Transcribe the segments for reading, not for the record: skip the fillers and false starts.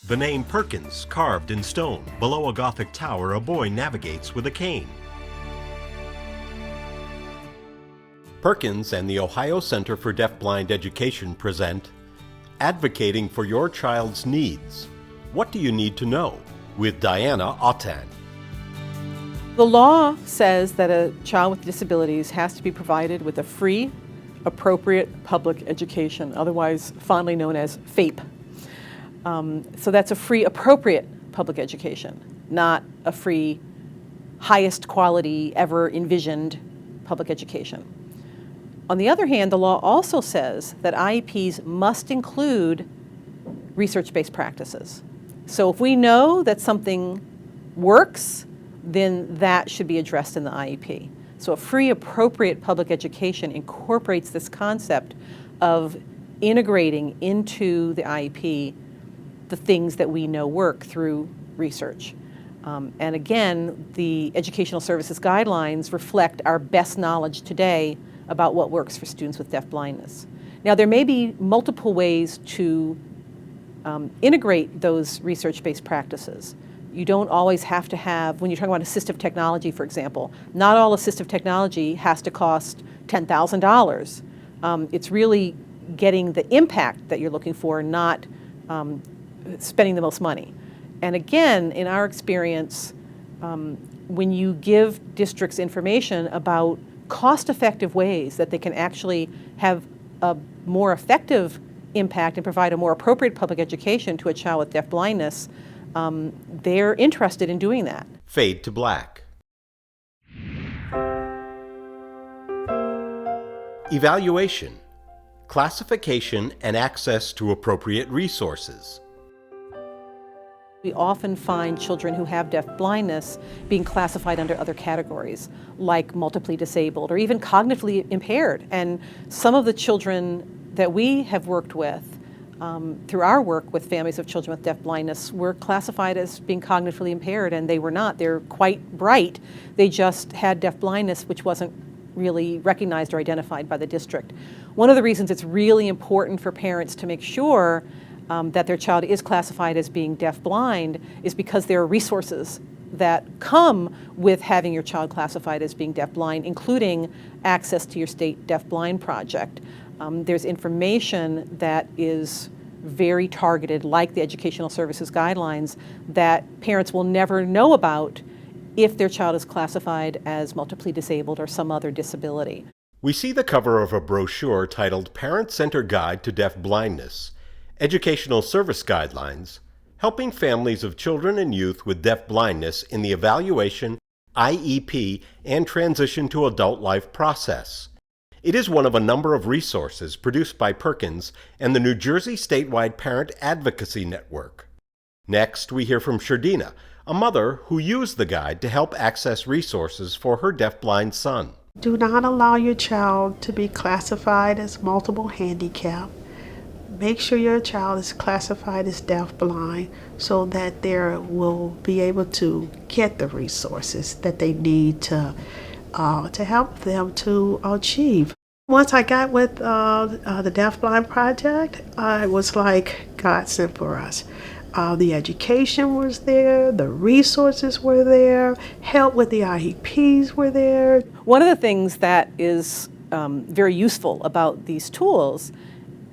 The name Perkins carved in stone. Below a Gothic tower, a boy navigates with a cane. Perkins and the Ohio Center for Deafblind Education present Advocating for Your Child's Needs. What do you need to know? With Diana Autin. The law says that a child with disabilities has to be provided with a free, appropriate public education, otherwise fondly known as FAPE. So that's a free, appropriate public education, not a free, highest quality ever envisioned public education. On the other hand, the law also says that IEPs must include research-based practices. So if we know that something works, then that should be addressed in the IEP. So a free, appropriate public education incorporates this concept of integrating into the IEP the things that we know work through research. And again, the Educational Services Guidelines reflect our best knowledge today about what works for students with deafblindness. Now, there may be multiple ways to integrate those research-based practices. You don't always have to have, when you're talking about assistive technology, for example, not all assistive technology has to cost $10,000. It's really getting the impact that you're looking for, not spending the most money. And again, in our experience, when you give districts information about cost-effective ways that they can actually have a more effective impact and provide a more appropriate public education to a child with deafblindness, they're interested in doing that. Fade to black. Evaluation, classification, and access to appropriate resources. We often find children who have deafblindness being classified under other categories, like multiply disabled or even cognitively impaired. And some of the children that we have worked with through our work with families of children with deafblindness were classified as being cognitively impaired, and they were not. They're quite bright. They just had deafblindness, which wasn't really recognized or identified by the district. One of the reasons it's really important for parents to make sure that their child is classified as being deafblind is because there are resources that come with having your child classified as being deafblind, including access to your state deafblind project. There's information that is very targeted, like the Educational Services Guidelines, that parents will never know about if their child is classified as multiply disabled or some other disability. We see the cover of a brochure titled Parent-Centered Guide to Deafblindness, Educational Service Guidelines, helping families of children and youth with deafblindness in the evaluation, IEP, and transition to adult life process. It is one of a number of resources produced by Perkins and the New Jersey Statewide Parent Advocacy Network. Next, we hear from Sherdina, a mother who used the guide to help access resources for her deafblind son. Do not allow your child to be classified as multiple handicap. Make sure your child is classified as deafblind so that they will be able to get the resources that they need to help them to achieve. Once I got with the Deafblind Project, it was like God sent for us. The education was there, the resources were there, help with the IEPs were there. One of the things that is very useful about these tools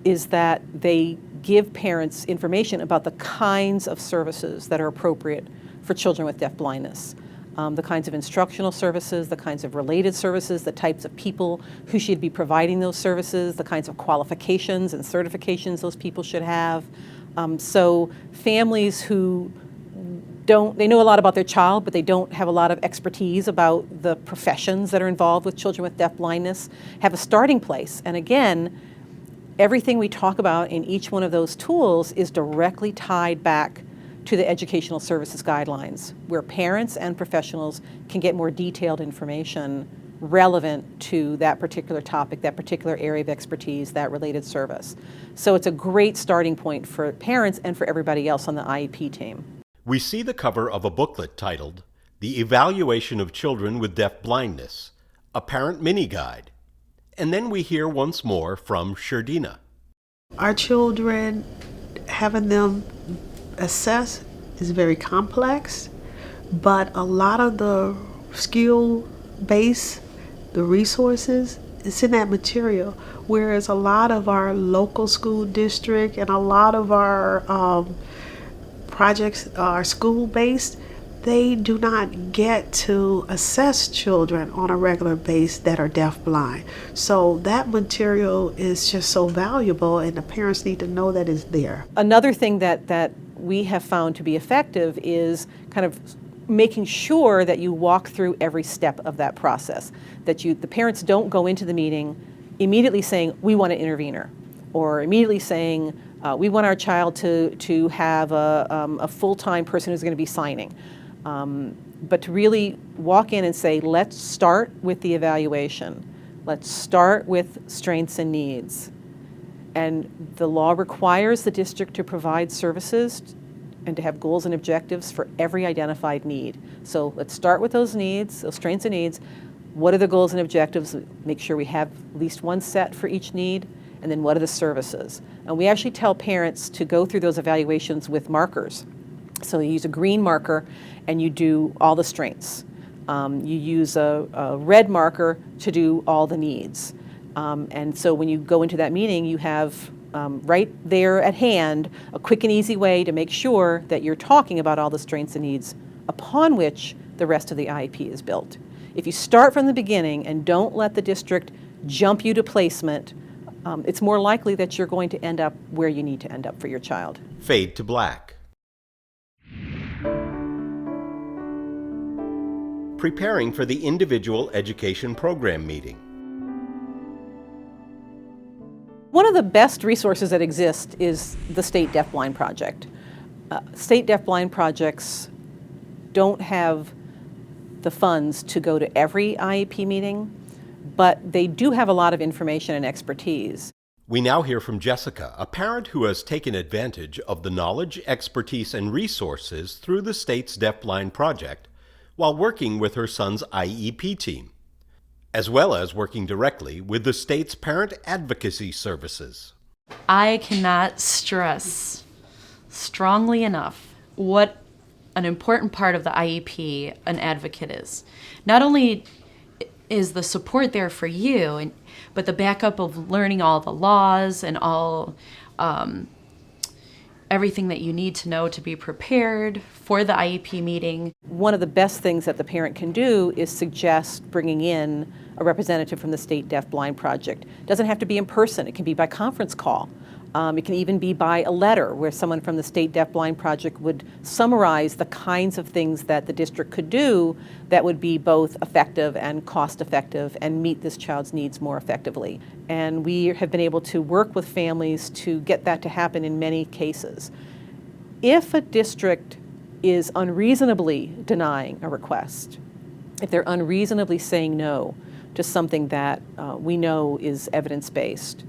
is that they give parents information about the kinds of services that are appropriate for children with deafblindness. The kinds of instructional services, the kinds of related services, the types of people who should be providing those services, the kinds of qualifications and certifications those people should have. So families who they know a lot about their child, but they don't have a lot of expertise about the professions that are involved with children with deafblindness, have a starting place. And again, everything we talk about in each one of those tools is directly tied back to the Educational Services Guidelines, where parents and professionals can get more detailed information relevant to that particular topic, that particular area of expertise, that related service. So it's a great starting point for parents and for everybody else on the IEP team. We see the cover of a booklet titled The Evaluation of Children with Deafblindness, a Parent Mini Guide. And then we hear once more from Sherdina. Our children, having them assess is very complex, but a lot of the skill base, the resources, it's in that material. Whereas a lot of our local school district and a lot of our projects are school based, they do not get to assess children on a regular basis that are deafblind. So that material is just so valuable, and the parents need to know that it's there. Another thing that we have found to be effective is kind of making sure that you walk through every step of that process, that the parents don't go into the meeting immediately saying, we want an intervener, or immediately saying, we want our child to have a full-time person who's going to be signing. But to really walk in and say, let's start with the evaluation. Let's start with strengths and needs. And the law requires the district to provide services and to have goals and objectives for every identified need. So let's start with those needs, those strengths and needs. What are the goals and objectives? Make sure we have at least one set for each need. And then what are the services? And we actually tell parents to go through those evaluations with markers. So you use a green marker and you do all the strengths. You use a red marker to do all the needs. And so when you go into that meeting, you have right there at hand a quick and easy way to make sure that you're talking about all the strengths and needs upon which the rest of the IEP is built. If you start from the beginning and don't let the district jump you to placement, it's more likely that you're going to end up where you need to end up for your child. Fade to black. Preparing for the individual education program meeting. One of the best resources that exist is the State Deafblind Project. State Deafblind projects don't have the funds to go to every IEP meeting, but they do have a lot of information and expertise. We now hear from Jessica, a parent who has taken advantage of the knowledge, expertise, and resources through the state's Deafblind Project while working with her son's IEP team, as well as working directly with the state's parent advocacy services. I cannot stress strongly enough what an important part of the IEP an advocate is. Not only is the support there for you, but the backup of learning all the laws and all everything that you need to know to be prepared for the IEP meeting. One of the best things that the parent can do is suggest bringing in a representative from the State Deafblind Project. It doesn't have to be in person. It can be by conference call. It can even be by a letter where someone from the State Deafblind Project would summarize the kinds of things that the district could do that would be both effective and cost effective and meet this child's needs more effectively. And we have been able to work with families to get that to happen in many cases. If a district is unreasonably denying a request, if they're unreasonably saying no to something that we know is evidence-based,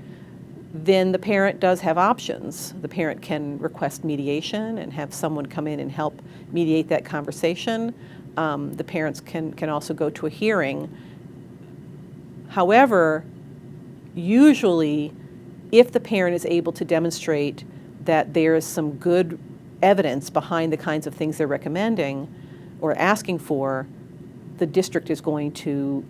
then the parent does have options. The parent can request mediation and have someone come in and help mediate that conversation. The parents can also go to a hearing. However, usually, if the parent is able to demonstrate that there is some good evidence behind the kinds of things they're recommending or asking for, the district is going to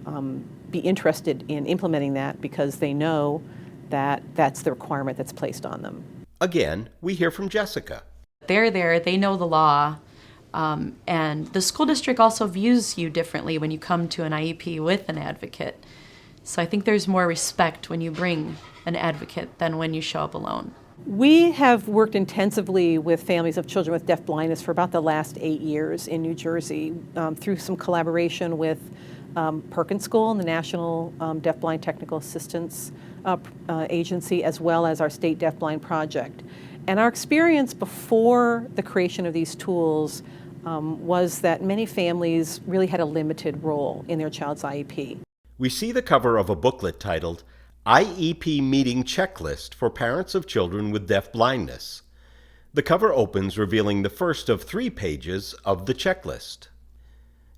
be interested in implementing that because they know that that's the requirement that's placed on them. Again, we hear from Jessica. They're there, they know the law, and the school district also views you differently when you come to an IEP with an advocate. So I think there's more respect when you bring an advocate than when you show up alone. We have worked intensively with families of children with deafblindness for about the last 8 years in New Jersey through some collaboration with Perkins School and the National Deafblind Technical Assistance Agency, as well as our State Deafblind Project. And our experience before the creation of these tools was that many families really had a limited role in their child's IEP. We see the cover of a booklet titled IEP Meeting Checklist for Parents of Children with Deafblindness. The cover opens revealing the first of 3 pages of the checklist.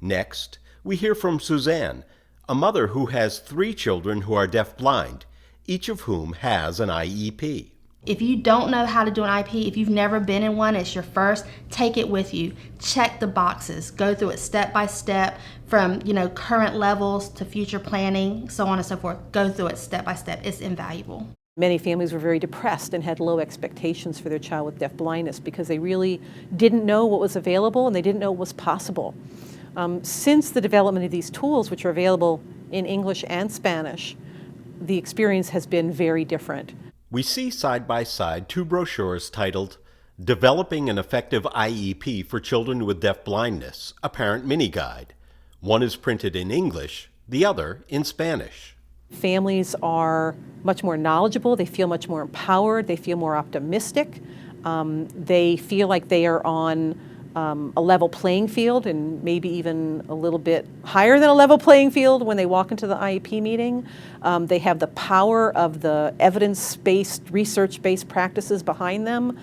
Next, we hear from Suzanne, a mother who has 3 children who are deafblind, each of whom has an IEP. If you don't know how to do an IEP, if you've never been in one, it's your first, take it with you. Check the boxes. Go through it step by step from, current levels to future planning, so on and so forth. Go through it step by step. It's invaluable. Many families were very depressed and had low expectations for their child with deafblindness because they really didn't know what was available and they didn't know what was possible. Since the development of these tools, which are available in English and Spanish, the experience has been very different. We see side by side two brochures titled Developing an Effective IEP for Children with Deafblindness, a Parent Mini Guide. One is printed in English, the other in Spanish. Families are much more knowledgeable, they feel much more empowered, they feel more optimistic, they feel like they are on a level playing field and maybe even a little bit higher than a level playing field when they walk into the IEP meeting. They have the power of the evidence-based, research-based practices behind them.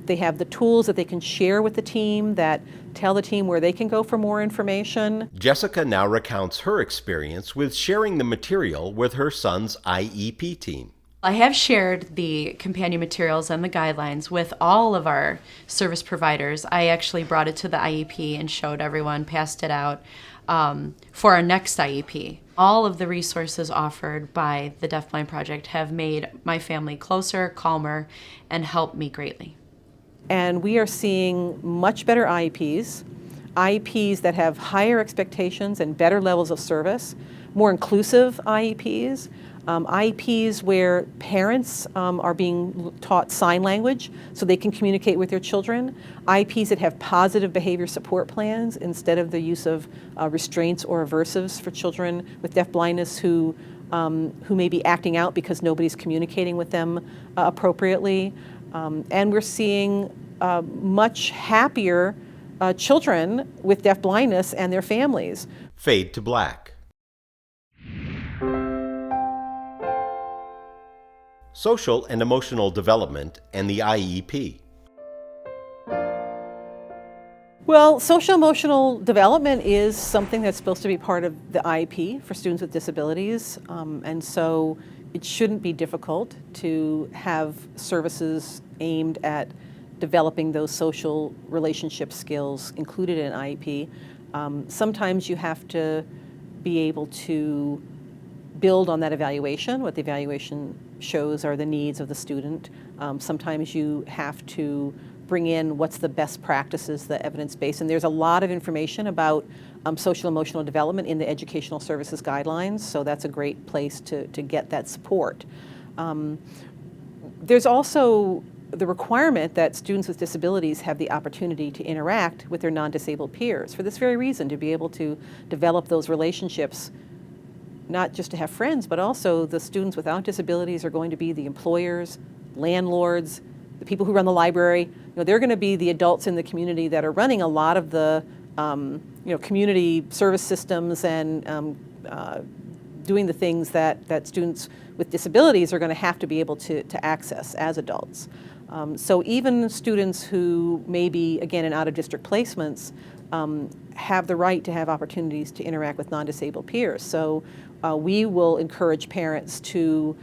They have the tools that they can share with the team that tell the team where they can go for more information. Jessica now recounts her experience with sharing the material with her son's IEP team. I have shared the companion materials and the guidelines with all of our service providers. I actually brought it to the IEP and showed everyone, passed it out for our next IEP. All of the resources offered by the Deafblind Project have made my family closer, calmer, and helped me greatly. And we are seeing much better IEPs, IEPs that have higher expectations and better levels of service, more inclusive IEPs, IEPs where parents are being taught sign language so they can communicate with their children, IEPs that have positive behavior support plans instead of the use of restraints or aversives for children with deafblindness who may be acting out because nobody's communicating with them appropriately. And we're seeing much happier children with deafblindness and their families. Fade to black. Social and Emotional Development and the IEP. Well, social emotional development is something that's supposed to be part of the IEP for students with disabilities, and so it shouldn't be difficult to have services aimed at developing those social relationship skills included in an IEP. Sometimes you have to be able to build on that evaluation. What the evaluation shows are the needs of the student. Sometimes you have to bring in what's the best practices, the evidence-based, and there's a lot of information about social emotional development in the educational services guidelines, so that's a great place to get that support. There's also the requirement that students with disabilities have the opportunity to interact with their non-disabled peers for this very reason, to be able to develop those relationships, not just to have friends, but also the students without disabilities are going to be the employers, landlords, the people who run the library. They're going to be the adults in the community that are running a lot of the community service systems and doing the things that students with disabilities are going to have to be able to access as adults. So even students who may be, again, in out-of-district placements have the right to have opportunities to interact with non-disabled peers. So we will encourage parents to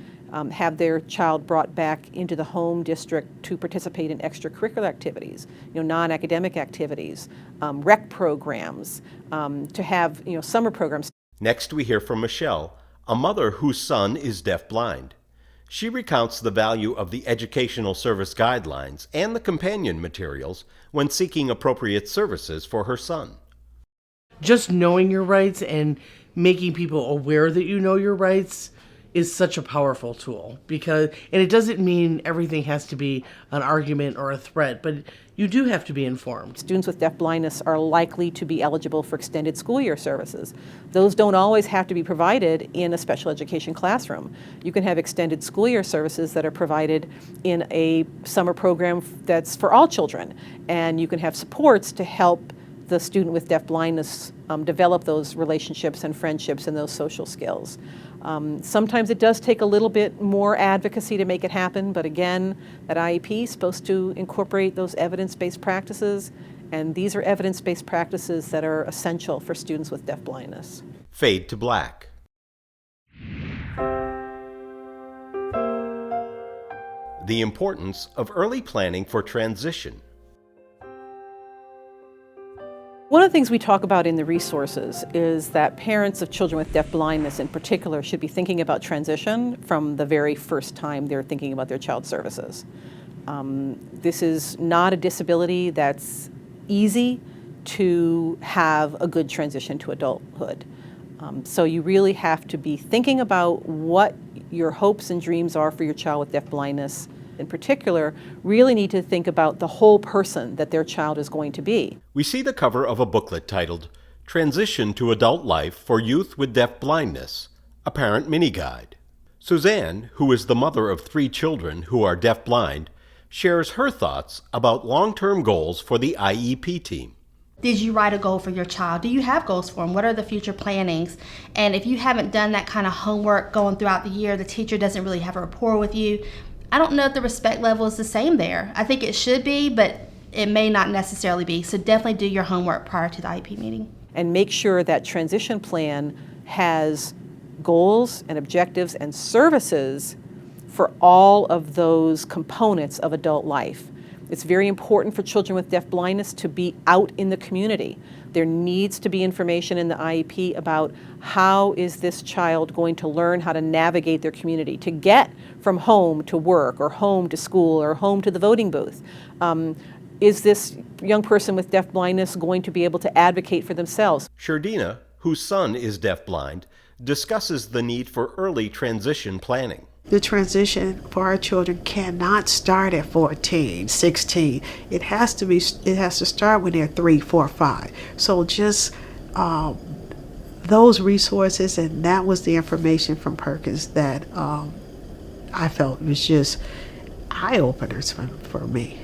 have their child brought back into the home district to participate in extracurricular activities, non-academic activities, rec programs, to have summer programs. Next we hear from Michelle, a mother whose son is deafblind. She recounts the value of the educational service guidelines and the companion materials when seeking appropriate services for her son. Just knowing your rights and making people aware that you know your rights is such a powerful tool, and it doesn't mean everything has to be an argument or a threat, but you do have to be informed. Students with deafblindness are likely to be eligible for extended school year services. Those don't always have to be provided in a special education classroom. You can have extended school year services that are provided in a summer program that's for all children, and you can have supports to help the student with deafblindness develop those relationships and friendships and those social skills. Sometimes it does take a little bit more advocacy to make it happen, but again, that IEP is supposed to incorporate those evidence-based practices, and these are evidence-based practices that are essential for students with deafblindness. Fade to black. The importance of early planning for transition. One of the things we talk about in the resources is that parents of children with deafblindness in particular should be thinking about transition from the very first time they're thinking about their child's services. This is not a disability that's easy to have a good transition to adulthood. So you really have to be thinking about what your hopes and dreams are for your child with deafblindness. In particular, really need to think about the whole person that their child is going to be. We see the cover of a booklet titled Transition to Adult Life for Youth with Deafblindness, a Parent Mini Guide. Suzanne, who is the mother of 3 children who are deafblind, shares her thoughts about long-term goals for the IEP team. Did you write a goal for your child? Do you have goals for them? What are the future plannings? And if you haven't done that kind of homework going throughout the year, the teacher doesn't really have a rapport with you, I don't know if the respect level is the same there. I think it should be, but it may not necessarily be. So definitely do your homework prior to the IEP meeting. And make sure that transition plan has goals and objectives and services for all of those components of adult life. It's very important for children with deafblindness to be out in the community. There needs to be information in the IEP about how is this child going to learn how to navigate their community, to get from home to work or home to school or home to the voting booth. Is this young person with deafblindness going to be able to advocate for themselves? Sherdina, whose son is deafblind, discusses the need for early transition planning. The transition for our children cannot start at 14, 16. It has to start when they're 3, 4, 5. So just those resources, and that was the information from Perkins that I felt was just eye-openers for me.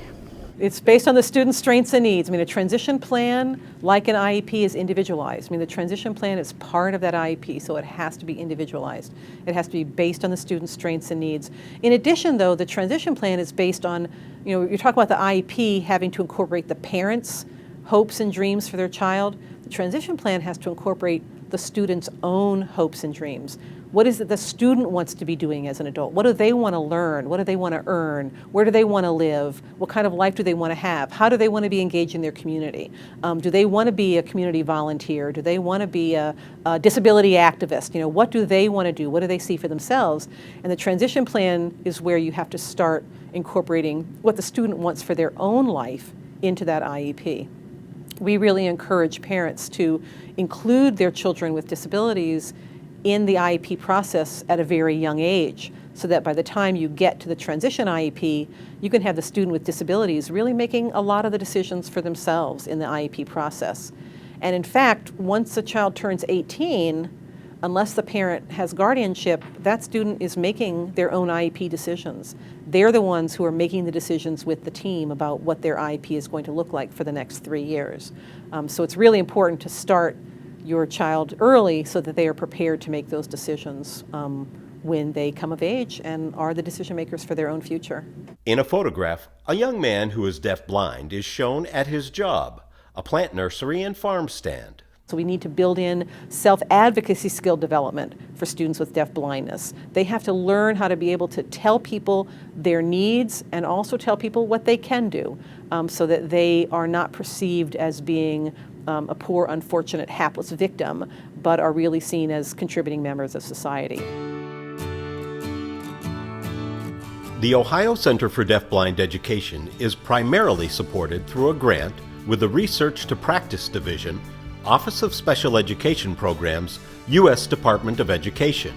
It's based on the student's strengths and needs. I mean, a transition plan, like an IEP, is individualized. I mean, the transition plan is part of that IEP, so it has to be individualized. It has to be based on the student's strengths and needs. In addition, though, the transition plan is based on, you talk about the IEP having to incorporate the parents' hopes and dreams for their child. The transition plan has to incorporate the student's own hopes and dreams. What is it the student wants to be doing as an adult? What do they want to learn? What do they want to earn? Where do they want to live? What kind of life do they want to have? How do they want to be engaged in their community? Do they want to be a community volunteer? Do they want to be a disability activist? What do they want to do? What do they see for themselves? And the transition plan is where you have to start incorporating what the student wants for their own life into that IEP. We really encourage parents to include their children with disabilities in the IEP process at a very young age, so that by the time you get to the transition IEP, you can have the student with disabilities really making a lot of the decisions for themselves in the IEP process. And in fact, once a child turns 18, unless the parent has guardianship, that student is making their own IEP decisions. They're the ones who are making the decisions with the team about what their IEP is going to look like for the next 3 years. So it's really important to start your child early so that they are prepared to make those decisions when they come of age and are the decision makers for their own future. In a photograph, a young man who is deafblind is shown at his job, a plant nursery and farm stand. So we need to build in self-advocacy skill development for students with deafblindness. They have to learn how to be able to tell people their needs and also tell people what they can do so that they are not perceived as being a poor, unfortunate, hapless victim, but are really seen as contributing members of society. The Ohio Center for Deafblind Education is primarily supported through a grant with the Research to Practice Division, Office of Special Education Programs, U.S. Department of Education.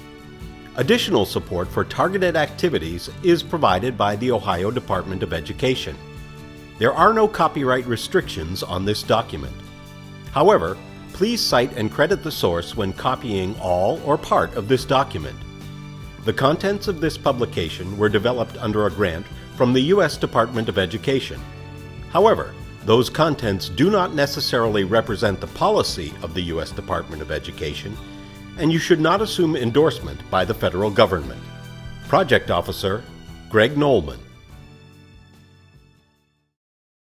Additional support for targeted activities is provided by the Ohio Department of Education. There are no copyright restrictions on this document. However, please cite and credit the source when copying all or part of this document. The contents of this publication were developed under a grant from the U.S. Department of Education. However, those contents do not necessarily represent the policy of the U.S. Department of Education, and you should not assume endorsement by the federal government. Project Officer, Greg Nolman.